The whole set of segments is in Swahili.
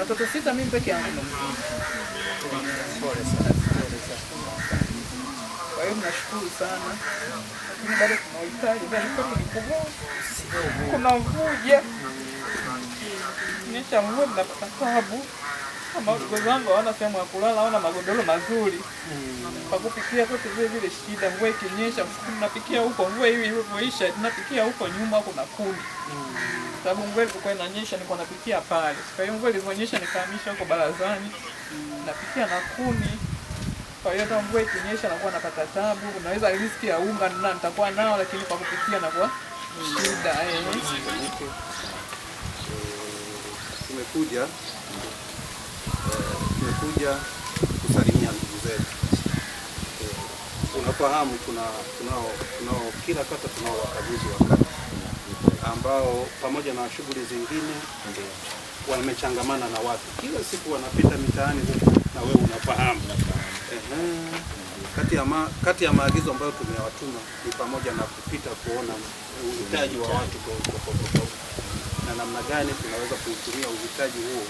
watoto 6, mimi peke yangu ndo mzima. Pole sana. Kwa hiyo nashukuru sana. Lakini bado tunahitaji ni kubwa. Kuna mvua. Nyesha mvua tunapata taabu. Kama wadogo wangu hawana sehemu ya kulala, hawana magodoro mazuri. Kwa kupikia kote vile shida, mvua ikinyesha tunapikia huko, mvua hivi ilivyoisha tunapikia huko nyuma kuna kuni. Sababu mvua ilikuwa inanyesha nilikuwa napikia pale. Kwa hiyo mvua ilivyonyesha nikahamisha huko barazani. Napikia na kuni. Kwa hiyo hata mvua ikinyesha nakuwa napata taabu. Unaweza riski ya unga nitakuwa nao, lakini kwa kupikia nakuwa shida. Tumekuja kusalimia ndugu zetu. Unafahamu tunao kila kata tunao wakaguzi wa kata ambao pamoja na shughuli zingine wamechangamana na watu. Kila siku wanapita mitaani huko na wewe unafahamu. Kati ya maagizo ambayo tumewatuma ni pamoja na kupita kuona uhitaji wa watu tofauti na namna gani tunaweza kuutumia uhitaji huo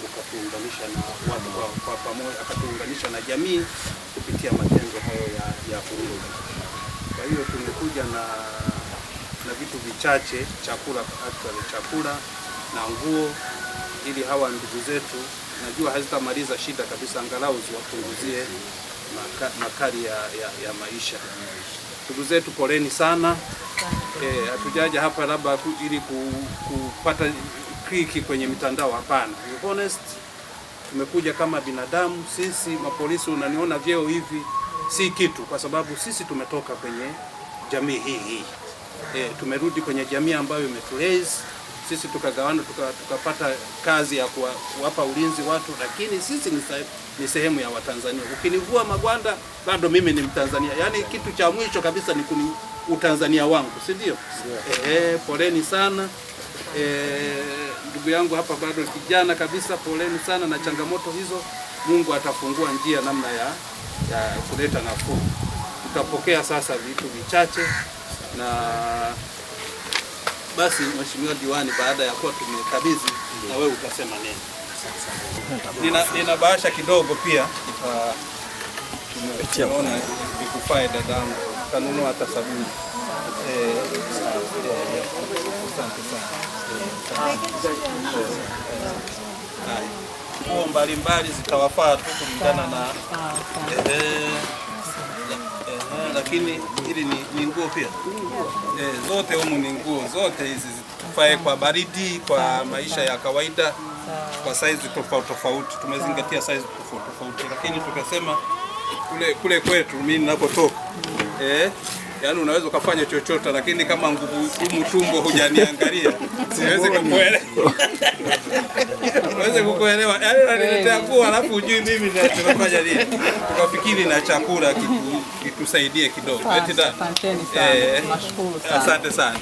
ukatuunganisha na watu kwa pamoja, akatuunganisha na jamii kupitia matendo hayo ya huruma. Kwa hiyo tumekuja na vitu vichache, chakula na nguo, ili hawa ndugu zetu najua hazitamaliza shida kabisa, angalau ziwapunguzie makali ya maisha. Ndugu zetu poleni sana. Hatujaja hapa labda ili kupata kliki kwenye mitandao, hapana. Honest, tumekuja kama binadamu. Sisi mapolisi, unaniona vyeo hivi si kitu, kwa sababu sisi tumetoka kwenye jamii hii. Tumerudi kwenye jamii ambayo imetulezi sisi, tukagawana tukapata kazi ya kuwapa ulinzi watu, lakini sisi ni sehemu ya Watanzania. Ukinivua magwanda bado mimi ni Mtanzania. Yaani kitu cha mwisho kabisa ni utanzania wangu, si ndio? Poleni sana. Ndugu yangu hapa bado kijana kabisa, poleni sana na changamoto hizo. Mungu atafungua njia namna ya kuleta nafuu. Tutapokea sasa vitu vichache, na basi Mheshimiwa Diwani, baada ya kuwa tumekabidhi, na wewe utasema nini? Nina bahasha kidogo pia, tumeona ikufae dadangu, kanunua hata sabuni. Asante sana. Nguo mbalimbali zitawafaa tu kulingana na lakini hili ni nguo pia. Zote humu ni nguo, zote hizi zifae kwa baridi, kwa maisha ya kawaida, kwa size tofauti. Tumezingatia size tofauti, lakini tukasema kule kwetu mimi ninapotoka, yaani unaweza ukafanya chochote, lakini kama ngumu tumbo hujaniangalia siwezi kukuelewa. Yaani unaniletea nguo alafu hujui mimi tunafanya nini. Tukafikiri na chakula kitusaidie kidogo. Asante sana. Nashukuru sana. Asante sana.